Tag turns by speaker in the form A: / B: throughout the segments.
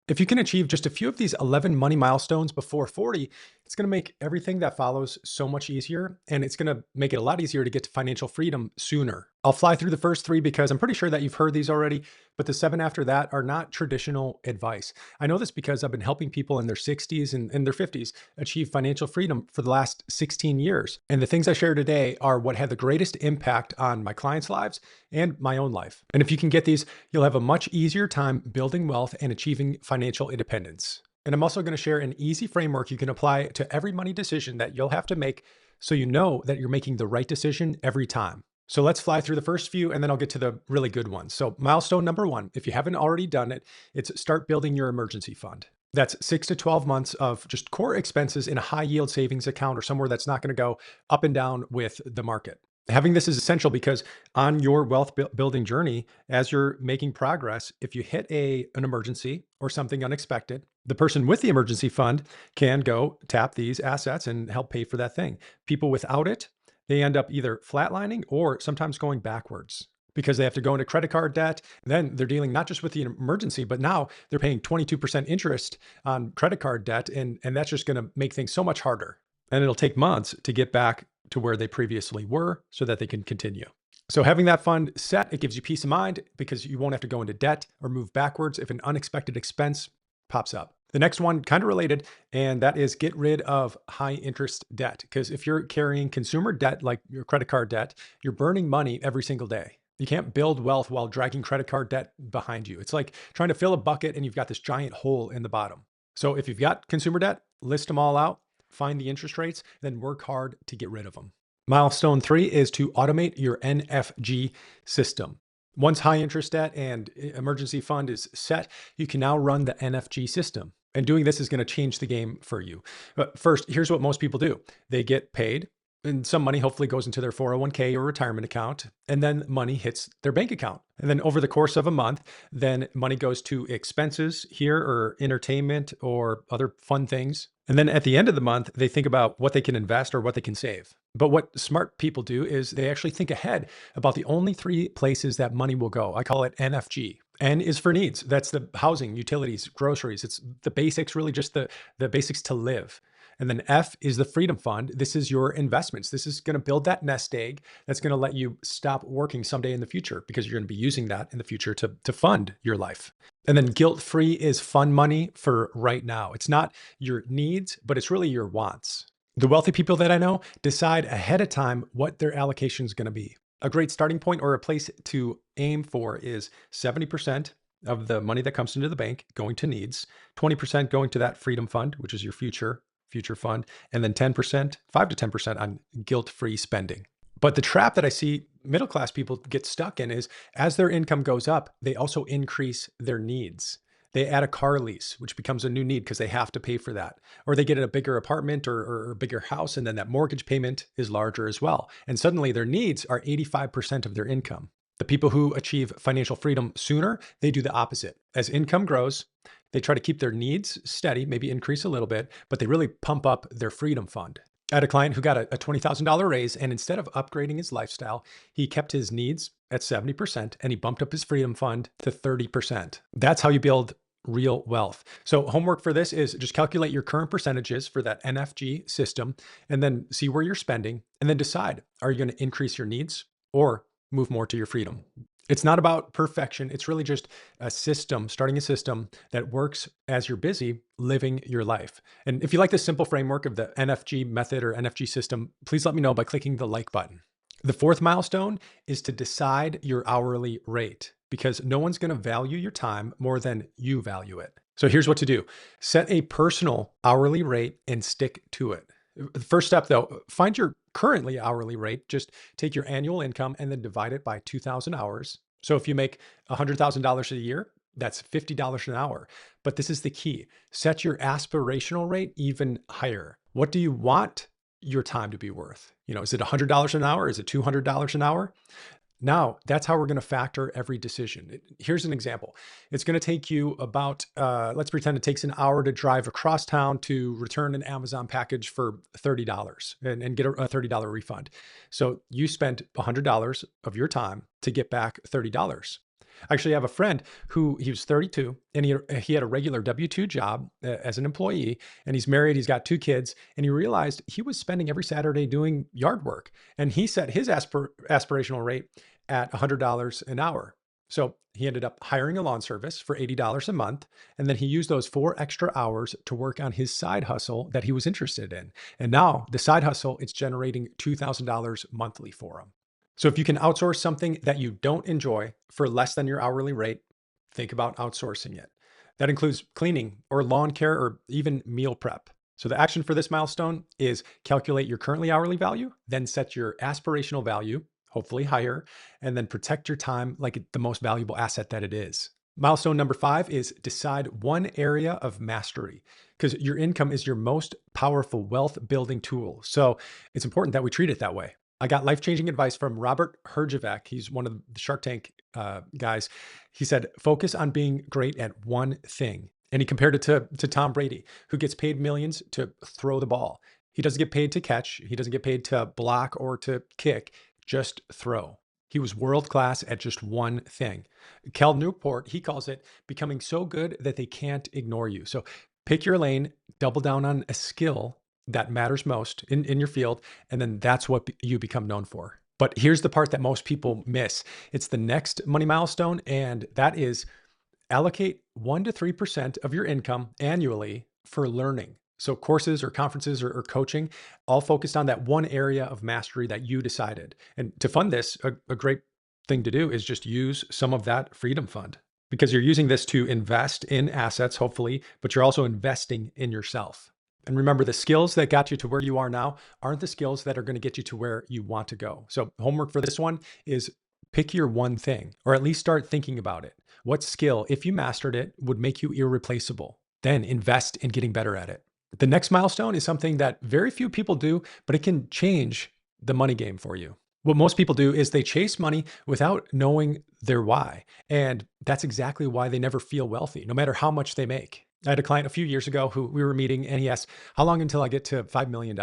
A: If you can achieve just a few of these 11 money milestones before 40, it's going to make everything that follows so much easier. And it's going to make it a lot easier to get to financial freedom sooner. I'll fly through the first three because I'm pretty sure that you've heard these already, but the seven after that are not traditional advice. I know this because I've been helping people in their 60s and their 50s achieve financial freedom for the last 16 years. And the things I share today are what had the greatest impact on my clients' lives and my own life. And if you can get these, you'll have a much easier time building wealth and achieving financial independence. And I'm also going to share an easy framework you can apply to every money decision that you'll have to make so you know that you're making the right decision every time. So let's fly through the first few and then I'll get to the really good ones. So milestone number one, if you haven't already done it, it's start building your emergency fund. That's 6 to 12 months of just core expenses in a high yield savings account or somewhere that's not going to go up and down with the market. Having this is essential because on your wealth building journey, as you're making progress, if you hit an emergency or something unexpected, the person with the emergency fund can go tap these assets and help pay for that thing. People without it, they end up either flatlining or sometimes going backwards because they have to go into credit card debt. Then they're dealing not just with the emergency, but now they're paying 22% interest on credit card debt. And that's just going to make things so much harder. And it'll take months to get back to where they previously were so that they can continue. So having that fund set, it gives you peace of mind because you won't have to go into debt or move backwards if an unexpected expense pops up. The next one, kind of related, and that is get rid of high interest debt. Because if you're carrying consumer debt, like your credit card debt, you're burning money every single day. You can't build wealth while dragging credit card debt behind you. It's like trying to fill a bucket and you've got this giant hole in the bottom. So if you've got consumer debt, list them all out, find the interest rates, then work hard to get rid of them. Milestone three is to automate your NFG system. Once high interest debt and emergency fund is set, you can now run the NFG system. And doing this is going to change the game for you. But first, here's what most people do. They get paid and some money hopefully goes into their 401k or retirement account, and then money hits their bank account. And then over the course of a month, then money goes to expenses here or entertainment or other fun things. And then at the end of the month, they think about what they can invest or what they can save. But what smart people do is they actually think ahead about the only three places that money will go. I call it NFG. N is for needs. That's the housing, utilities, groceries. It's the basics, really just the basics to live. And then F is the freedom fund. This is your investments. This is going to build that nest egg that's going to let you stop working someday in the future because you're going to be using that in the future to fund your life. And then guilt-free is fun money for right now. It's not your needs, but it's really your wants. The wealthy people that I know decide ahead of time what their allocation is going to be. A great starting point or a place to aim for is 70% of the money that comes into the bank going to needs, 20% going to that freedom fund, which is your future fund, and then 10%, 5 to 10% on guilt-free spending. But the trap that I see middle class people get stuck in is as their income goes up, they also increase their needs. They add a car lease, which becomes a new need because they have to pay for that. Or they get a bigger apartment or a bigger house, and then that mortgage payment is larger as well. And suddenly their needs are 85% of their income. The people who achieve financial freedom sooner, they do the opposite. As income grows, they try to keep their needs steady, maybe increase a little bit, but they really pump up their freedom fund. I had a client who got a $20,000 raise, and instead of upgrading his lifestyle, he kept his needs at 70% and he bumped up his freedom fund to 30%. That's how you build real wealth. So homework for this is just calculate your current percentages for that NFG system and then see where you're spending and then decide, are you going to increase your needs or move more to your freedom? It's not about perfection. It's really just a system, starting a system that works as you're busy living your life. And if you like this simple framework of the NFG method or NFG system, please let me know by clicking the like button. The fourth milestone is to decide your hourly rate because no one's going to value your time more than you value it. So here's what to do. Set a personal hourly rate and stick to it. The first step though, find your currently hourly rate. Just take your annual income and then divide it by 2,000 hours. So if you make $100,000 a year, that's $50 an hour. But this is the key. Set your aspirational rate even higher. What do you want your time to be worth? Is it $100 an hour? Is it $200 an hour? Now, that's how we're going to factor every decision. Here's an example. It's going to take you about, let's pretend it takes an hour to drive across town to return an Amazon package for $30 and get a $30 refund. So you spent $100 of your time to get back $30. I actually have a friend who he was 32 and he had a regular W-2 job as an employee, and he's married, he's got 2 kids, and he realized he was spending every Saturday doing yard work. And he set his aspirational rate at $100 an hour. So he ended up hiring a lawn service for $80 a month. And then he used those 4 extra hours to work on his side hustle that he was interested in. And now the side hustle, it's generating $2,000 monthly for him. So if you can outsource something that you don't enjoy for less than your hourly rate, think about outsourcing it. That includes cleaning or lawn care or even meal prep. So the action for this milestone is calculate your currently hourly value, then set your aspirational value, hopefully higher, and then protect your time like the most valuable asset that it is. Milestone number 5 is decide one area of mastery, because your income is your most powerful wealth building tool. So it's important that we treat it that way. I got life-changing advice from Robert Herjavec. He's one of the Shark Tank guys. He said, focus on being great at one thing. And he compared it to Tom Brady, who gets paid millions to throw the ball. He doesn't get paid to catch. He doesn't get paid to block or to kick, just throw. He was world-class at just one thing. Cal Newport, he calls it becoming so good that they can't ignore you. So pick your lane, double down on a skill that matters most in your field, and then that's what you become known for. But here's the part that most people miss. It's the next money milestone, and that is allocate 1 to 3% of your income annually for learning. So courses or conferences or coaching, all focused on that one area of mastery that you decided. And to fund this, a great thing to do is just use some of that freedom fund, because you're using this to invest in assets, hopefully, but you're also investing in yourself. And remember, the skills that got you to where you are now aren't the skills that are going to get you to where you want to go. So homework for this one is pick your one thing, or at least start thinking about it. What skill, if you mastered it, would make you irreplaceable? Then invest in getting better at it. The next milestone is something that very few people do, but it can change the money game for you. What most people do is they chase money without knowing their why. And that's exactly why they never feel wealthy, no matter how much they make. I had a client a few years ago who we were meeting, and he asked, how long until I get to $5 million?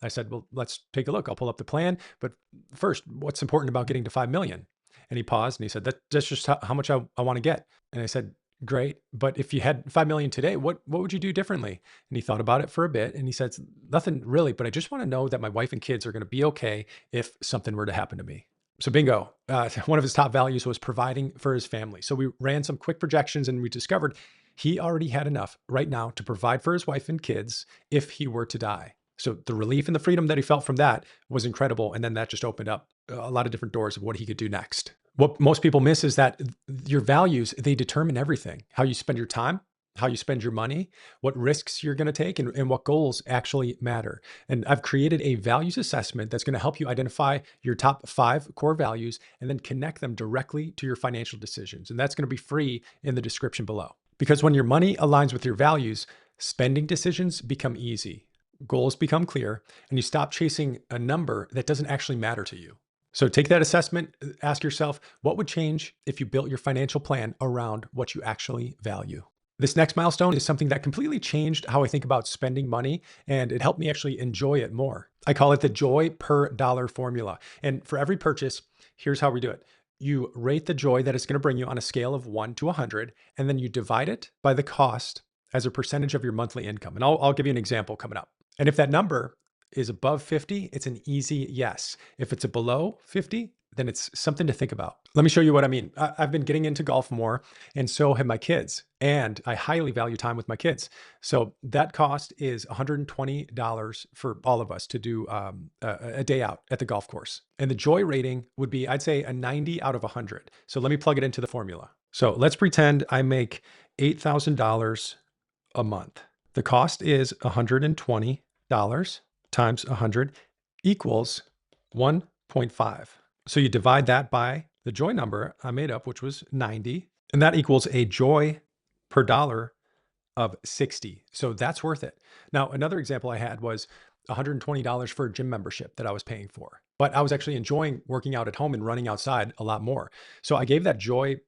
A: I said, well, let's take a look. I'll pull up the plan. But first, what's important about getting to 5 million? And he paused and he said, that's just how much I want to get. And I said, great. But if you had 5 million today, what would you do differently? And he thought about it for a bit and he said, nothing really, but I just want to know that my wife and kids are going to be okay if something were to happen to me. So bingo, one of his top values was providing for his family. So we ran some quick projections and we discovered he already had enough right now to provide for his wife and kids if he were to die. So the relief and the freedom that he felt from that was incredible. And then that just opened up a lot of different doors of what he could do next. What most people miss is that your values, they determine everything. How you spend your time, how you spend your money, what risks you're going to take, and what goals actually matter. And I've created a values assessment that's going to help you identify your top 5 core values and then connect them directly to your financial decisions. And that's going to be free in the description below. Because when your money aligns with your values, spending decisions become easy, goals become clear, and you stop chasing a number that doesn't actually matter to you. So take that assessment, ask yourself, what would change if you built your financial plan around what you actually value? This next milestone is something that completely changed how I think about spending money, and it helped me actually enjoy it more. I call it the joy per dollar formula. And for every purchase, here's how we do it. You rate the joy that it's going to bring you on a scale of 1 to 100, and then you divide it by the cost as a percentage of your monthly income. And I'll give you an example coming up. And if that number is above 50, it's an easy yes. If it's below 50, then it's something to think about. Let me show you what I mean. I've been getting into golf more, and so have my kids. And I highly value time with my kids. So that cost is $120 for all of us to do a day out at the golf course. And the joy rating would be, I'd say, a 90 out of 100. So let me plug it into the formula. So let's pretend I make $8,000 a month. The cost is $120 times 100 equals 1.5. So you divide that by the joy number I made up, which was 90, and that equals a joy per dollar of 60. So that's worth it. Now, another example I had was $120 for a gym membership that I was paying for, but I was actually enjoying working out at home and running outside a lot more. So I gave that joy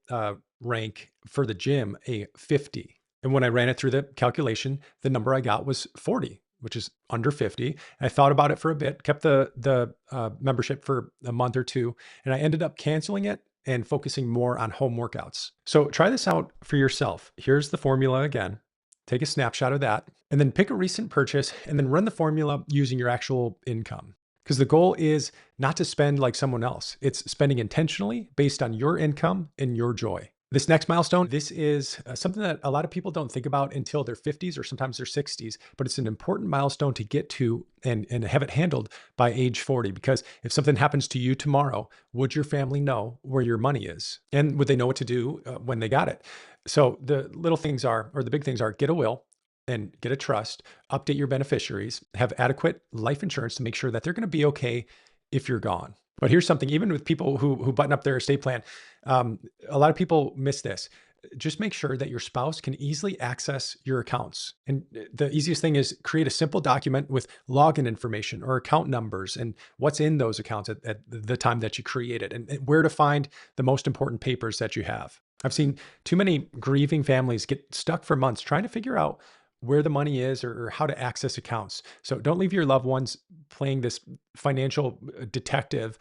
A: rank for the gym a 50. And when I ran it through the calculation, the number I got was 40, which is under 50. And I thought about it for a bit, kept the membership for a month or two, and I ended up canceling it and focusing more on home workouts. So try this out for yourself. Here's the formula again. Take a snapshot of that and then pick a recent purchase and then run the formula using your actual income. Because the goal is not to spend like someone else. It's spending intentionally based on your income and your joy. This next milestone, this is something that a lot of people don't think about until their 50s or sometimes their 60s, but it's an important milestone to get to and have it handled by age 40. Because if something happens to you tomorrow, would your family know where your money is? And would they know what to do when they got it? So the little things are, or the big things are, get a will and get a trust, update your beneficiaries, have adequate life insurance to make sure that they're going to be okay if you're gone. But here's something, even with people who button up their estate plan, a lot of people miss this. Just make sure that your spouse can easily access your accounts. And the easiest thing is create a simple document with login information or account numbers and what's in those accounts at the time that you create it and where to find the most important papers that you have. I've seen too many grieving families get stuck for months trying to figure out where the money is or how to access accounts. So don't leave your loved ones playing this financial detective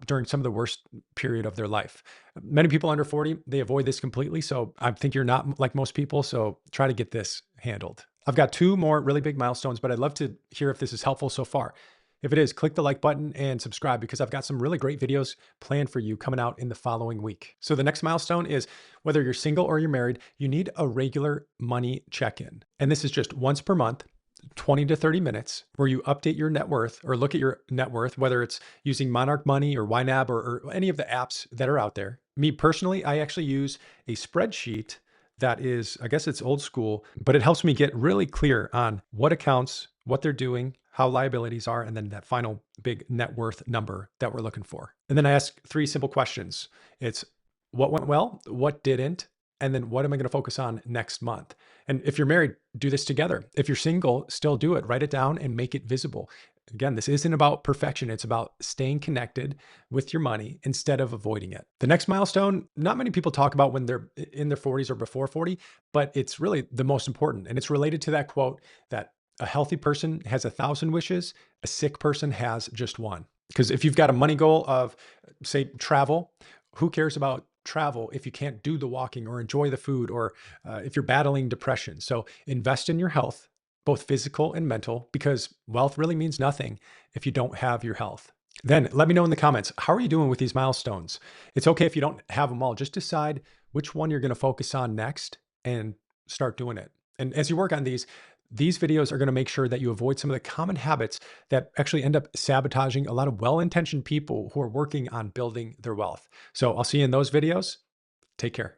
A: during some of the worst period of their life. Many people under 40, they avoid this completely. So I think you're not like most people. So try to get this handled. I've got two more really big milestones, but I'd love to hear if this is helpful so far. If it is, click the like button and subscribe because I've got some really great videos planned for you coming out in the following week. So the next milestone is whether you're single or you're married, you need a regular money check-in. And this is just once per month, 20 to 30 minutes where you update your net worth or look at your net worth, whether it's using Monarch Money or YNAB or any of the apps that are out there. Me personally, I actually use a spreadsheet that is, I guess it's old school, but it helps me get really clear on what accounts, what they're doing, how liabilities are, and then that final big net worth number that we're looking for. And then I ask three simple questions. It's what went well, what didn't, and then what am I going to focus on next month? And if you're married, do this together. If you're single, still do it. Write it down and make it visible. Again, this isn't about perfection. It's about staying connected with your money instead of avoiding it. The next milestone, not many people talk about when they're in their 40s or before 40, but it's really the most important. And it's related to that quote that a healthy person has 1,000 wishes, a sick person has just one. Because if you've got a money goal of, say, travel, who cares about travel if you can't do the walking or enjoy the food or if you're battling depression? So invest in your health, both physical and mental, because wealth really means nothing if you don't have your health. Then let me know in the comments, how are you doing with these milestones? It's okay if you don't have them all. Just decide which one you're going to focus on next and start doing it. And as you work on these videos are going to make sure that you avoid some of the common habits that actually end up sabotaging a lot of well-intentioned people who are working on building their wealth. So I'll see you in those videos. Take care.